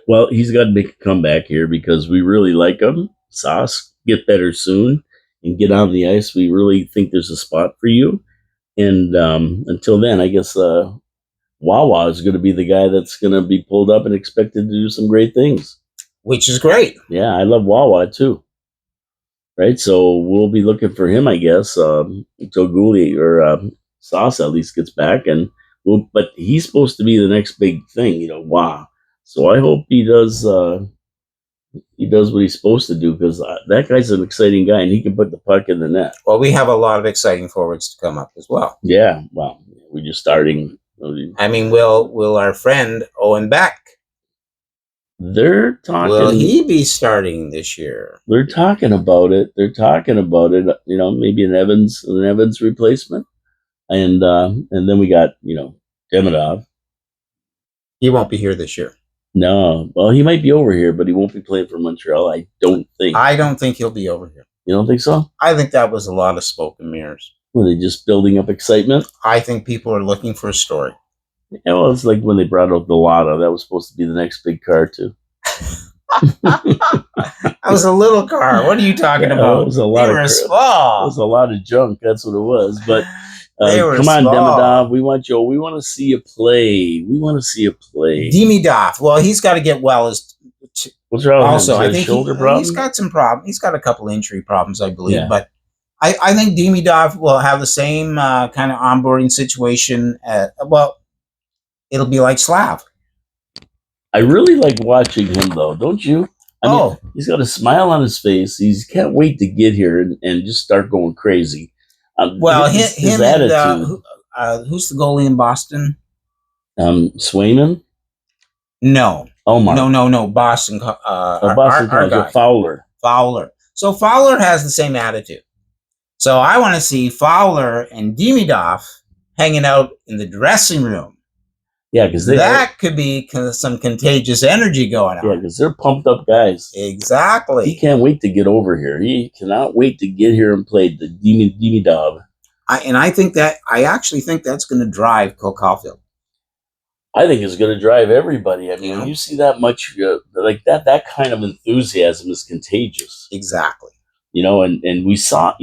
Well, he's got to make a comeback here because we really like him. Sauce, get better soon and get on the ice. We really think there's a spot for you. And until then, I guess Wawa is going to be the guy that's going to be pulled up and expected to do some great things. Which is great. Yeah, I love Wawa too. Right, so we'll be looking for him, I guess, until Guhle or Sauce at least gets back, and but he's supposed to be the next big thing, Wow. So I hope he does. He does what he's supposed to do because that guy's an exciting guy, and he can put the puck in the net. Well, we have a lot of exciting forwards to come up as well. Yeah, well, we're just starting. I mean, will our friend Owen Beck? They're talking. Will he be starting this year? They're talking about it. Maybe an Evans replacement, and then we got Demidov. He won't be here this year. No, well, he might be over here, but he won't be playing for Montreal. I don't think he'll be over here. You don't think so? I think that was a lot of smoke and mirrors. Were they just building up excitement? I think people are looking for a story. Yeah, well, it's like when they brought out the Lotto. That was supposed to be the next big car, too. That was a little car. What are you talking about? It was a lot small. It was a lot of junk. That's what it was. But come on, Demidov. We want you. We want to see you play. Demidov. Well, he's got to get well. What's wrong with him? Also, I think shoulder problem? He's got some problem. He's got a couple injury problems, I believe. Yeah. But I think Demidov will have the same kind of onboarding situation. It'll be like Slav. I really like watching him, though, don't you? I mean, he's got a smile on his face. He can't wait to get here and just start going crazy. His attitude. Who's the goalie in Boston? Swayman? No. Omar. No. Boston. Boston our guy. Fowler. So Fowler has the same attitude. So I want to see Fowler and Demidov hanging out in the dressing room. Yeah, because that could be some contagious energy going on. Yeah, because they're pumped up guys. Exactly. He can't wait to get over here. He cannot wait to get here and play the Demidov. I actually think that's going to drive Cole Caulfield. I think it's going to drive everybody. I mean, when you see that much like that kind of enthusiasm is contagious. Exactly. And we saw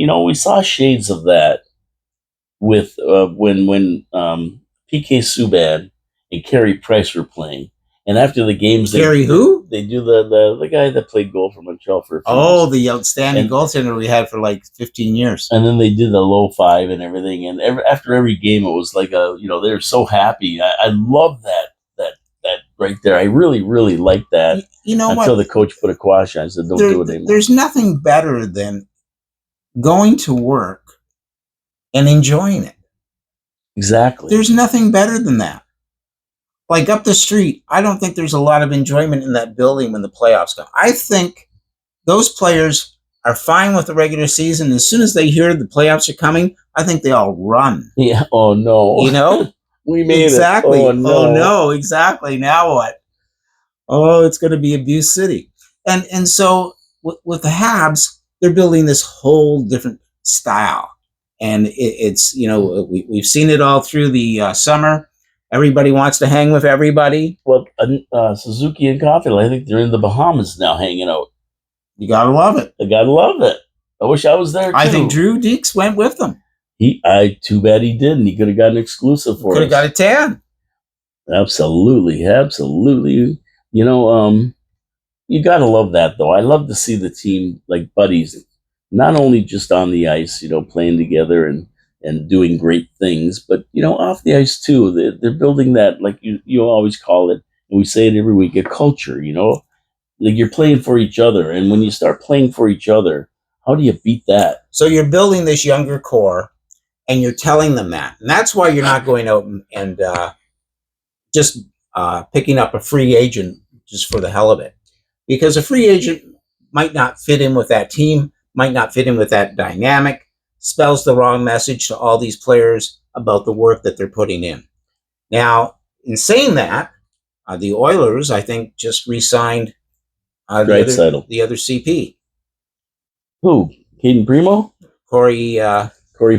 shades of that with when PK Subban and Carey Price were playing, and after the games, They do the guy that played goal for Montreal for a few years. The outstanding goaltender we had for like 15 years. And then they did the low five and everything, and after every game, it was like they were so happy. I love that right there. I really like that. Until the coach put a quash on and said, "Don't do it anymore." There's nothing better than going to work and enjoying it. Exactly. There's nothing better than that. Like up the street, I don't think there's a lot of enjoyment in that building when the playoffs come. I think those players are fine with the regular season. As soon as they hear the playoffs are coming, I think they all run. Yeah. Oh no. We made exactly. it. Oh no. Exactly. Now what? Oh, it's going to be Abuse City. And so with the Habs, they're building this whole different style, and it's we've seen it all through the summer. Everybody wants to hang with everybody. Well, Suzuki and Caulfield, I think they're in the Bahamas now hanging out. You gotta love it. I gotta love it. I wish I was there too. I think Drew Deeks went with them. Too bad he didn't. He could have gotten exclusive for us. Could have got a tan. Absolutely. You gotta love that, though. I love to see the team like buddies, not only just on the ice, playing together and doing great things, but off the ice too. They're building that, like you always call it, and we say it every week, a culture. Like you're playing for each other, and when you start playing for each other, how do you beat that? So you're building this younger core, and you're telling them that, and that's why you're not going out and just picking up a free agent just for the hell of it, because a free agent might not fit in with that team, might not fit in with that dynamic, spells the wrong message to all these players about the work that they're putting in. Now, in saying that, the Oilers, I think, just re-signed the other CP. Who? Caden Primo? Corey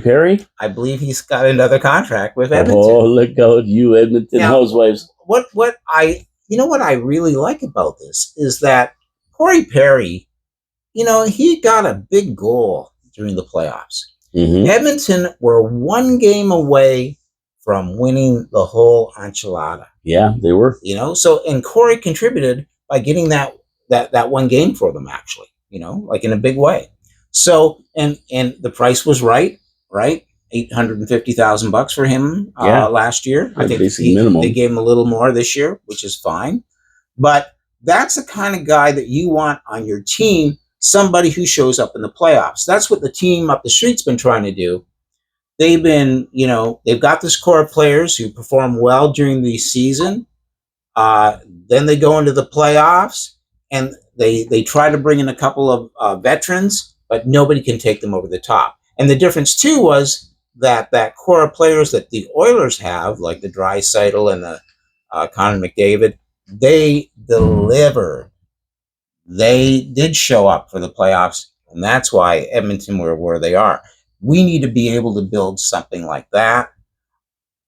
Perry? I believe he's got another contract with Edmonton. Oh, look out, you Edmonton housewives. What I really like about this is that Corey Perry, he got a big goal during the playoffs. Mm-hmm. Edmonton were one game away from winning the whole enchilada. Yeah, they were. And Corey contributed by getting that one game for them, actually, like in a big way. So, and the price was right? $850,000 for him last year. I think minimum. They gave him a little more this year, which is fine. But that's the kind of guy that you want on your team, somebody who shows up in the playoffs. That's what the team up the street's been trying to do. They've got this core of players who perform well during the season. Then they go into the playoffs, and they try to bring in a couple of veterans, but nobody can take them over the top. And the difference, too, was that core of players that the Oilers have, like the Draisaitl and the Connor McDavid, they delivered. They did show up for the playoffs, and that's why Edmonton were where they are. We need to be able to build something like that.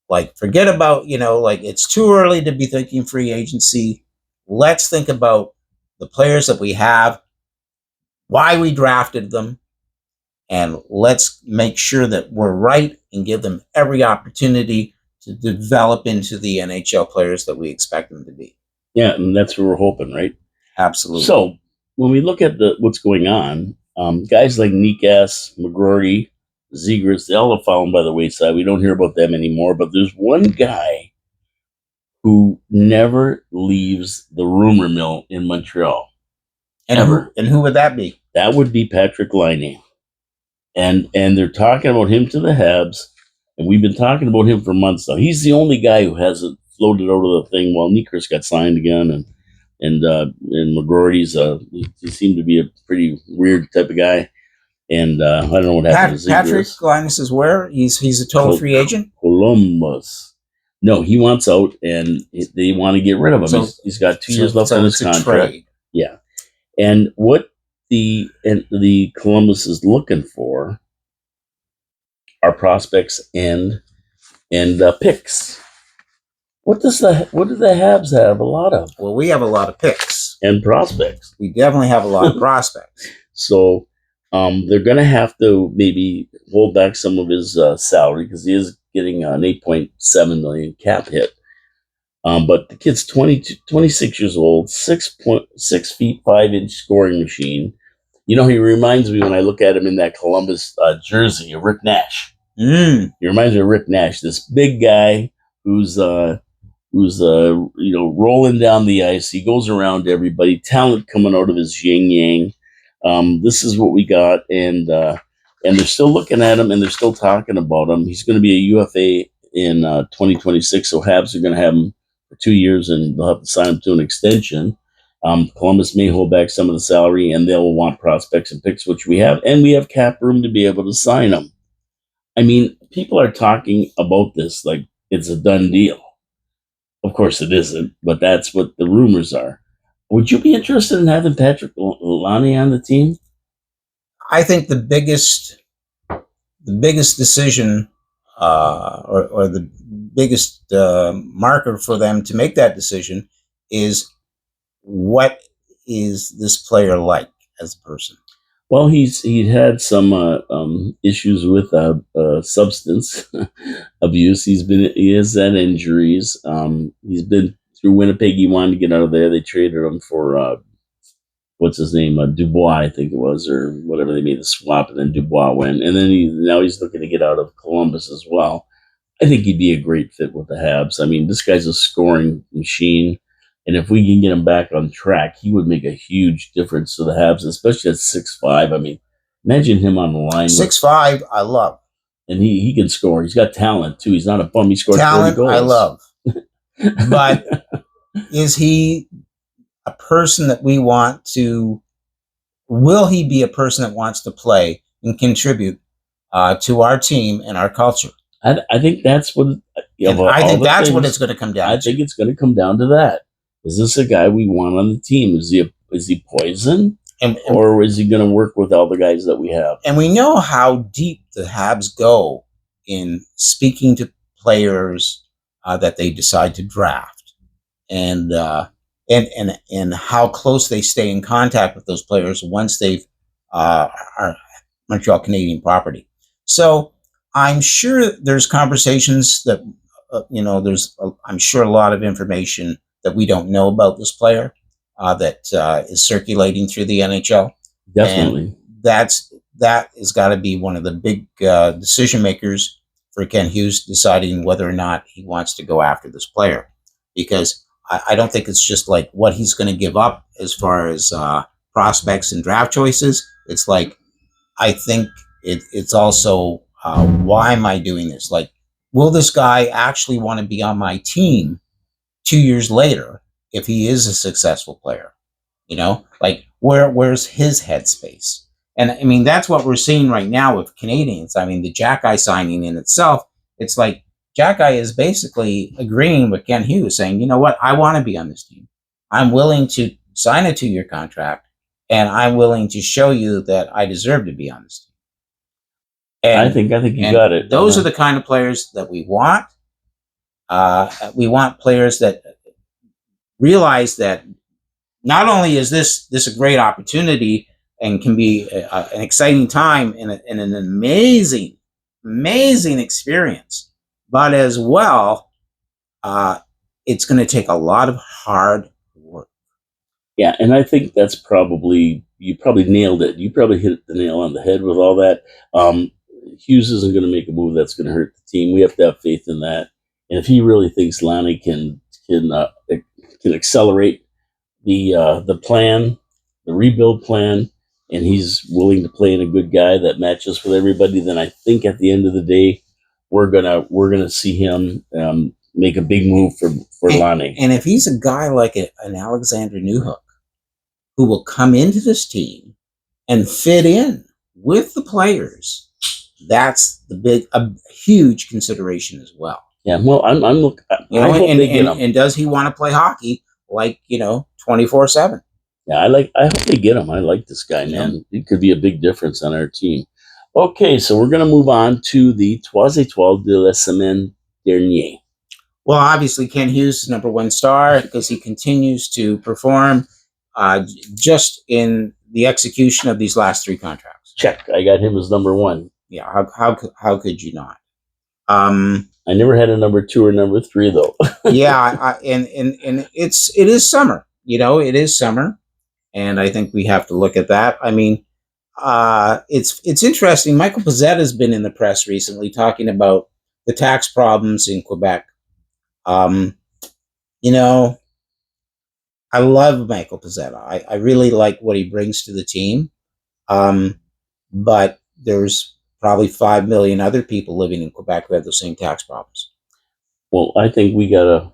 Like, forget about, it's too early to be thinking free agency. Let's think about the players that we have, why we drafted them, and let's make sure that we're right and give them every opportunity to develop into the NHL players that we expect them to be. Yeah, and that's what we're hoping, right? Absolutely. So when we look at what's going on, guys like Nikas, McGrory, Zegras, they all have fallen by the wayside. We don't hear about them anymore, but there's one guy who never leaves the rumor mill in Montreal. Ever. And who would that be? That would be Patrick Laine. And they're talking about him to the Habs, and we've been talking about him for months now. He's the only guy who hasn't floated out of the thing. Well, Nikas got signed again, and McGrory's he seemed to be a pretty weird type of guy. And I don't know what happened to Patrick Linus is where? He's a total free agent? Columbus. No, he wants out, and they want to get rid of him. So, he's got 2 years left on his contract. Trade. Yeah. And what the Columbus is looking for are prospects and picks. What do the Habs have? A lot of. Well, we have a lot of picks and prospects. We definitely have a lot of prospects. So they're going to have to maybe hold back some of his salary because he is getting an $8.7 million cap hit. But the kid's 26 years old, 6 feet 5 inch scoring machine. He reminds me when I look at him in that Columbus jersey of Rick Nash. He reminds me of Rick Nash, this big guy who's rolling down the ice. He goes around everybody. Talent coming out of his yin yang. This is what we got, and they're still looking at him, and they're still talking about him. He's going to be a UFA in 2026, so Habs are going to have him for 2 years, and they'll have to sign him to an extension. Columbus may hold back some of the salary, and they'll want prospects and picks, which we have, and we have cap room to be able to sign them. I mean, people are talking about this like it's a done deal. Of course it isn't, but that's what the rumors are. Would you be interested in having Patrick Laine on the team? I think the biggest decision or the biggest marker for them to make that decision is, what is this player like as a person? Well, he had some issues with substance abuse. He has had injuries. He's been through Winnipeg. He wanted to get out of there. They traded him for what's his name, Dubois, I think it was, or whatever. They made the swap, and then Dubois went, and then now he's looking to get out of Columbus as well. I think he'd be a great fit with the Habs. I mean, this guy's a scoring machine, and if we can get him back on track, he would make a huge difference to the Habs, especially at 6'5". I mean, imagine him on the line. 6'5", I love. And he can score. He's got talent too. He's not a bum. He scored 40 goals. I love. But is he a person that we want to? Will he be a person that wants to play and contribute to our team and our culture? I think that's what. I think that's what it's going to come down. I think it's going to come down to that. Is this a guy we want on the team? Is he poison? Or is he going to work with all the guys that we have? And we know how deep the Habs go in speaking to players that they decide to draft, and how close they stay in contact with those players once they've are Montreal Canadian property. So I'm sure there's conversations that I'm sure a lot of information that we don't know about this player that is circulating through the NHL. Definitely. And that has got to be one of the big decision makers for Ken Hughes deciding whether or not he wants to go after this player, because I don't think it's just like what he's going to give up as far as prospects and draft choices. It's like, I think it's also why am I doing this? Like, will this guy actually want to be on my team 2 years later if he is a successful player? Like where's his headspace? And I mean, that's what we're seeing right now with Canadians. I mean, the Jack Guy signing in itself, it's like Jack Guy is basically agreeing with Ken Hughes, saying, you know what, I want to be on this team. I'm willing to sign a 2-year contract, and I'm willing to show you that I deserve to be on this team. And I think you got it. Those are the kind of players that we want. We want players that realize that not only is this a great opportunity and can be an exciting time and an amazing experience, but as well, it's going to take a lot of hard work. Yeah, and I think that's you probably nailed it. You probably hit the nail on the head with all that. Hughes isn't going to make a move that's going to hurt the team. We have to have faith in that. And if he really thinks Laine can accelerate the plan, the rebuild plan, and he's willing to play in a good guy that matches with everybody, then I think at the end of the day, we're gonna see him make a big move for Laine. And if he's a guy like an Alexander Newhook, who will come into this team and fit in with the players, that's a huge consideration as well. Yeah, well, I'm looking. And does he want to play hockey 24/7? Yeah, I hope they get him. I like this guy, man. Yeah. He could be a big difference on our team. Okay, so we're going to move on to the Trois Étoiles de la Semaine Dernière. Well, obviously, Ken Hughes is number one star because he continues to perform just in the execution of these last 3 contracts. Check. I got him as number 1. Yeah, how could you not? I never had a number 2 or number 3 though. Yeah, and it is summer. It is summer, and I think we have to look at that. I mean, it's interesting. Michael Pezzetta has been in the press recently talking about the tax problems in Quebec. I love Michael Pezzetta. I really like what he brings to the team. But there's probably 5 million other people living in Quebec who have the same tax problems. Well, I think we got a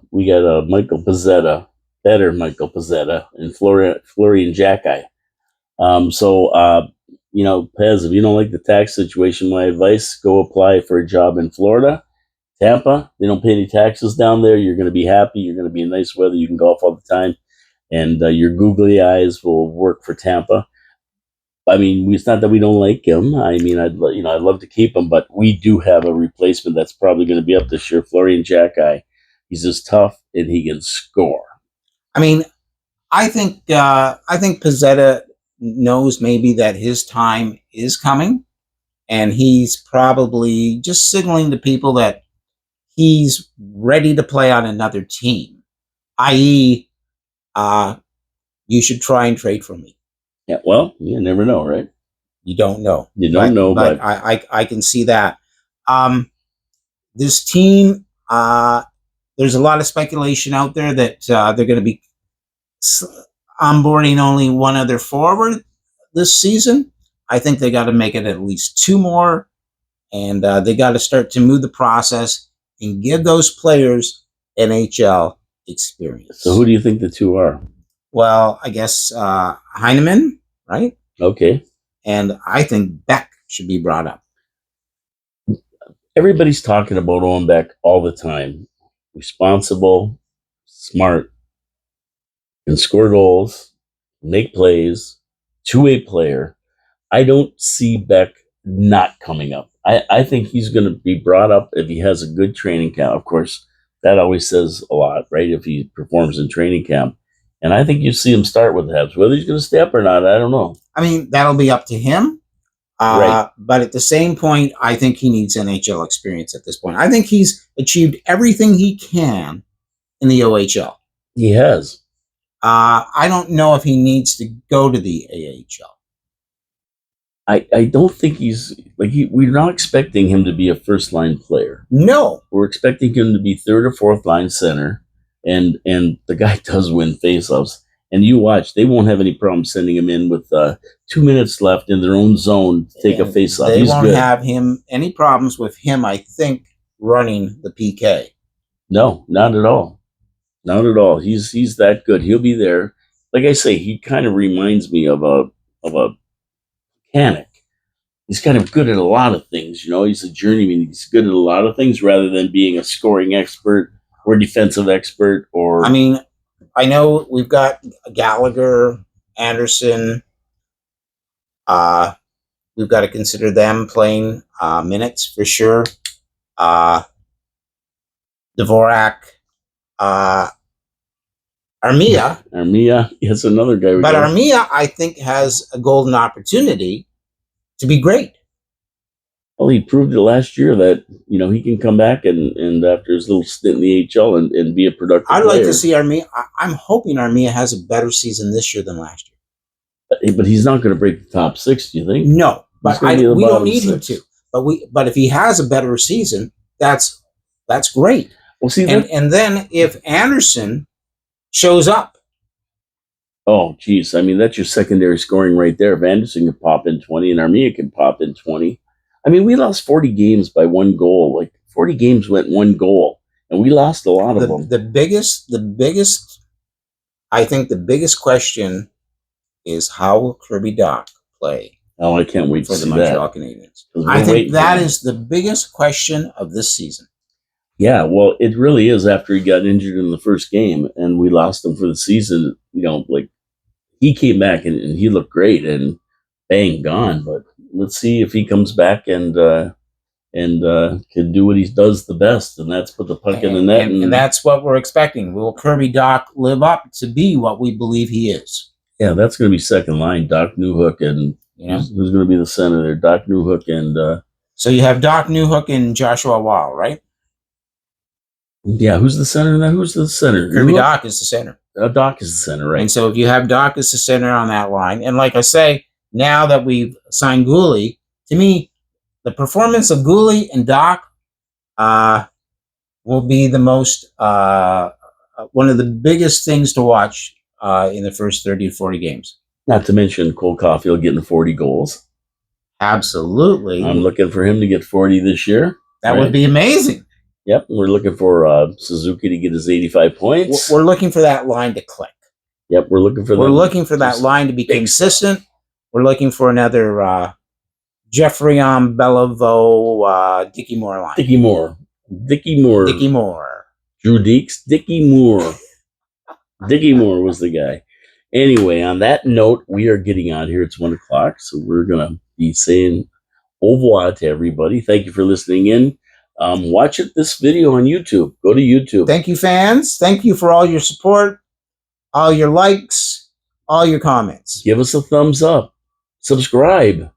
Michael Pezzetta, better Michael Pezzetta, and Florian Jacky. Pez, if you don't like the tax situation, my advice: go apply for a job in Florida, Tampa. They don't pay any taxes down there. You're going to be happy. You're going to be in nice weather. You can golf all the time, and your googly eyes will work for Tampa. I mean, it's not that we don't like him. I mean, I'd love to keep him, but we do have a replacement that's probably going to be up this year. Florian Jacky. He's just tough and he can score. I mean, I think Pezzetta knows maybe that his time is coming, and he's probably just signaling to people that he's ready to play on another team, i.e., you should try and trade for me. Yeah, well, you never know, right? You don't know. You don't know, but but I can see that. This team, there's a lot of speculation out there that they're going to be onboarding only one other forward this season. I think they got to make it at least two more, and they got to start to move the process and give those players NHL experience. so who do you think the two are? Well, I guess Heineman, right? Okay. And I think Beck should be brought up. Everybody's talking about Owen Beck all the time. Responsible, smart, can score goals, make plays, two-way player. I don't see Beck not coming up. I think he's going to be brought up if he has a good training camp. Of course, that always says a lot, right? If he performs in training camp. And I think you see him start with the Habs. Whether he's going to stay up or not, I don't know. I mean, that'll be up to him. Right. But at the same point, I think he needs NHL experience at this point. I think he's achieved everything he can in the OHL. He has. I don't know if he needs to go to the AHL. I don't think he's like we're not expecting him to be a first line player. No, we're expecting him to be third or fourth line center, and the guy does win faceoffs. And you watch, they won't have any problem sending him in with 2 minutes left in their own zone to take a faceoff. They won't have him any problems with him. I think running the PK. No, not at all. Not at all. He's that good. He'll be there. Like I say, he kind of reminds me of a mechanic. He's kind of good at a lot of things. You know, he's a journeyman. He's good at a lot of things rather than being a scoring expert or defensive expert. Or I mean, I know we've got Gallagher, Anderson. We've got to consider them playing minutes for sure. Dvorak, Armia. Armia, it's another guy. But Armia, I think, has a golden opportunity to be great. Well, he proved it last year that, you know, he can come back and after his little stint in the AHL and be a productive player. I'd like to see Armia. I'm hoping Armia has a better season this year than last year. But he's not going to break the top six, do you think? No, but we don't need him to. But if he has a better season, that's great. Well, see, and then if Anderson shows up. Oh, geez. I mean, that's your secondary scoring right there. If Anderson can pop in 20 and Armia can pop in 20. I mean, we lost 40 games by one goal. Like 40 games went one goal, and we lost a lot of them. The biggest, I think the biggest question is how will Kirby Dach play? Oh, I can't wait for the Montreal Canadiens. I think that is the biggest question of this season. Yeah, well, it really is after he got injured in the first game and we lost him for the season. You know, like he came back and he looked great and bang, gone. But let's see if he comes back and can do what he does the best, and that's put the puck in the net. And that's what we're expecting. Will Kirby Dach live up to be what we believe he is? Yeah, that's going to be second line. Dach Newhook and who's going to be the center there? Dach Newhook and so you have Dach Newhook and Joshua Wall, right? Yeah, who's the center then? Who's the center? Kirby Dach is the center. Dach is the center, right? And so if you have Dach as the center on that line, and like I say, now that we've signed Guhle, to me, the performance of Guhle and Dach will be the most one of the biggest things to watch in the first 30 to 40 games. Not to mention Cole Caulfield getting 40 goals. Absolutely. I'm looking for him to get 40 this year. That would be amazing. Yep, we're looking for Suzuki to get his 85 points. We're looking for that line to click. Yep, we're looking for that line to be consistent. We're looking for another Jeffrey Beliveau, Dickie Moore line. Dickie Moore. Drew Deeks. Dickie Moore. Dickie Moore was the guy. Anyway, on that note, we are getting out here. It's 1 o'clock, so we're going to be saying au revoir to everybody. Thank you for listening in. Watch this video on YouTube. Go to YouTube. Thank you, fans. Thank you for all your support, all your likes, all your comments. Give us a thumbs up. Subscribe.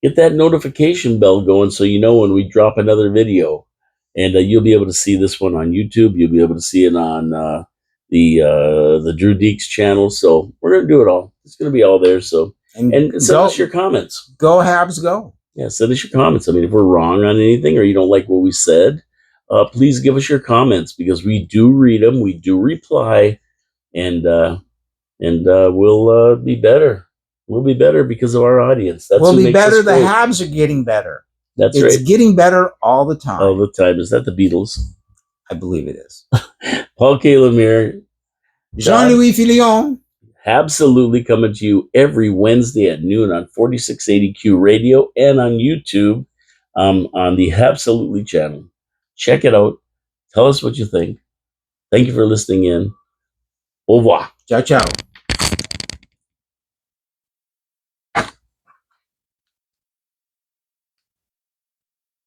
Get that notification bell going so you know when we drop another video. And you'll be able to see this one on YouTube. You'll be able to see it on the Drew Deeks channel. So we're gonna do it all. It's gonna be all there. So and send us your comments. Go Habs, go. Yeah, send us your comments. I mean, if we're wrong on anything or you don't like what we said, please give us your comments because we do read them, we do reply, and we'll be better. We'll be better because of our audience. That's we'll be better. The Habs are getting better. That's right. It's getting better all the time. All the time. Is that the Beatles? I believe it is. Paul K. Lemire. Jean-Louis Filion. Absolutely coming to you every Wednesday at noon on 4680Q Radio and on YouTube on the Habsolutely channel. Check it out. Tell us what you think. Thank you for listening in. Au revoir. Ciao, ciao.